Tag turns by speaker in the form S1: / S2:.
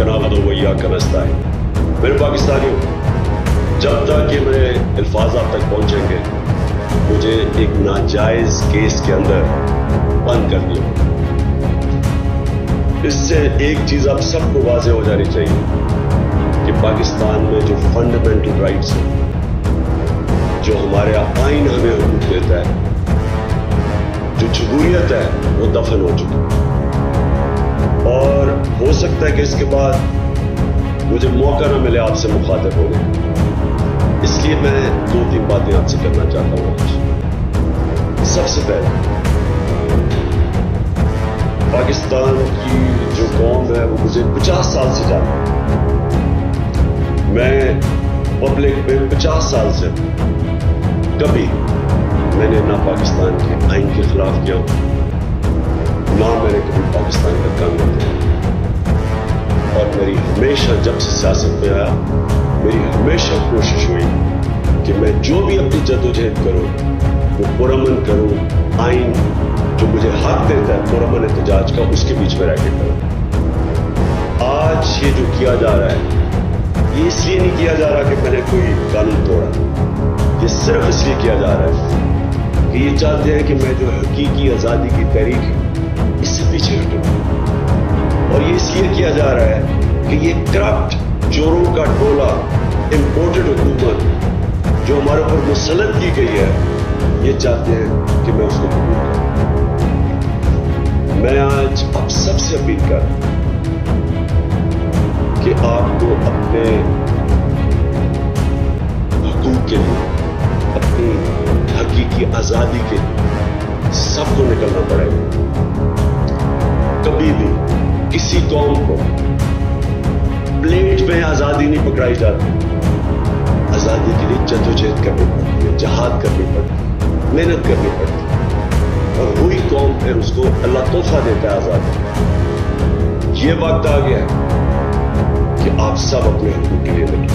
S1: نعبد و ایاک نستعین۔ میرے پاکستانیوں، جب تک یہ میرے الفاظ آپ تک پہنچیں گے مجھے ایک ناجائز کیس کے اندر بند کر دیا۔ اس سے ایک چیز آپ سب کو واضح ہو جانی چاہیے کہ پاکستان میں جو فنڈامنٹل رائٹس ہیں، جو ہمارے آئین ہمیں حقوق دیتا ہے، جو جمہوریت ہے، وہ دفن ہو چکی۔ اور ہو سکتا ہے کہ اس کے بعد مجھے موقع نہ ملے آپ سے مخاطب ہونے، اس لیے میں 2-3 باتیں آپ سے کرنا چاہتا ہوں آج۔ سب سے پہلے پاکستان کی جو قوم ہے وہ مجھے 50 سال سے جانتا ہے۔ میں پبلک میں 50 سال سے کبھی میں نے نہ پاکستان کے آئین کے خلاف کیا نہ میں نے کبھی پاکستان کا قانون کیا، اور میری ہمیشہ جب سے سیاست میں آیا میری ہمیشہ کوشش ہوئی کہ میں جو بھی اپنی جدوجہد کروں وہ پرامن کروں، آئین جو مجھے حق دیتا ہے پرامن احتجاج کا اس کے بیچ میں رہ کے کروں۔ آج یہ جو کیا جا رہا ہے یہ اس لیے نہیں کیا جا رہا کہ میں نے کوئی قانون توڑا، یہ صرف اس لیے کیا جا رہا ہے کہ یہ چاہتے ہیں کہ میں جو حقیقی آزادی کی تحریک ہے اس سے پیچھے ہٹوں، اور یہ اس لیے کیا جا رہا ہے کہ یہ کرپٹ چوروں کا ٹولہ، امپورٹڈ حکومت جو ہمارے اوپر مسلط کی گئی ہے، یہ چاہتے ہیں کہ میں اس کو قبول کروں۔ میں آج آپ سب سے اپیل کر رہا ہوں کہ آپ کو اپنے حقوق کے لیے، اپنی حقیقی آزادی کے لیے سب کو نکلنا پڑے گا۔ کبھی بھی کسی قوم کو پلیٹ میں آزادی نہیں پکڑائی جاتی، آزادی کے لیے جدوجہد کرنی پڑتی ہے، جہاد کرنی پڑتی ہے، محنت کرنی پڑتی ہے، اور وہی قوم پھر اس کو اللہ تحفہ دیتا ہے آزادی۔ یہ وقت آ گیا ہے کہ آپ سب اپنے حقوق کے لیے لڑیں۔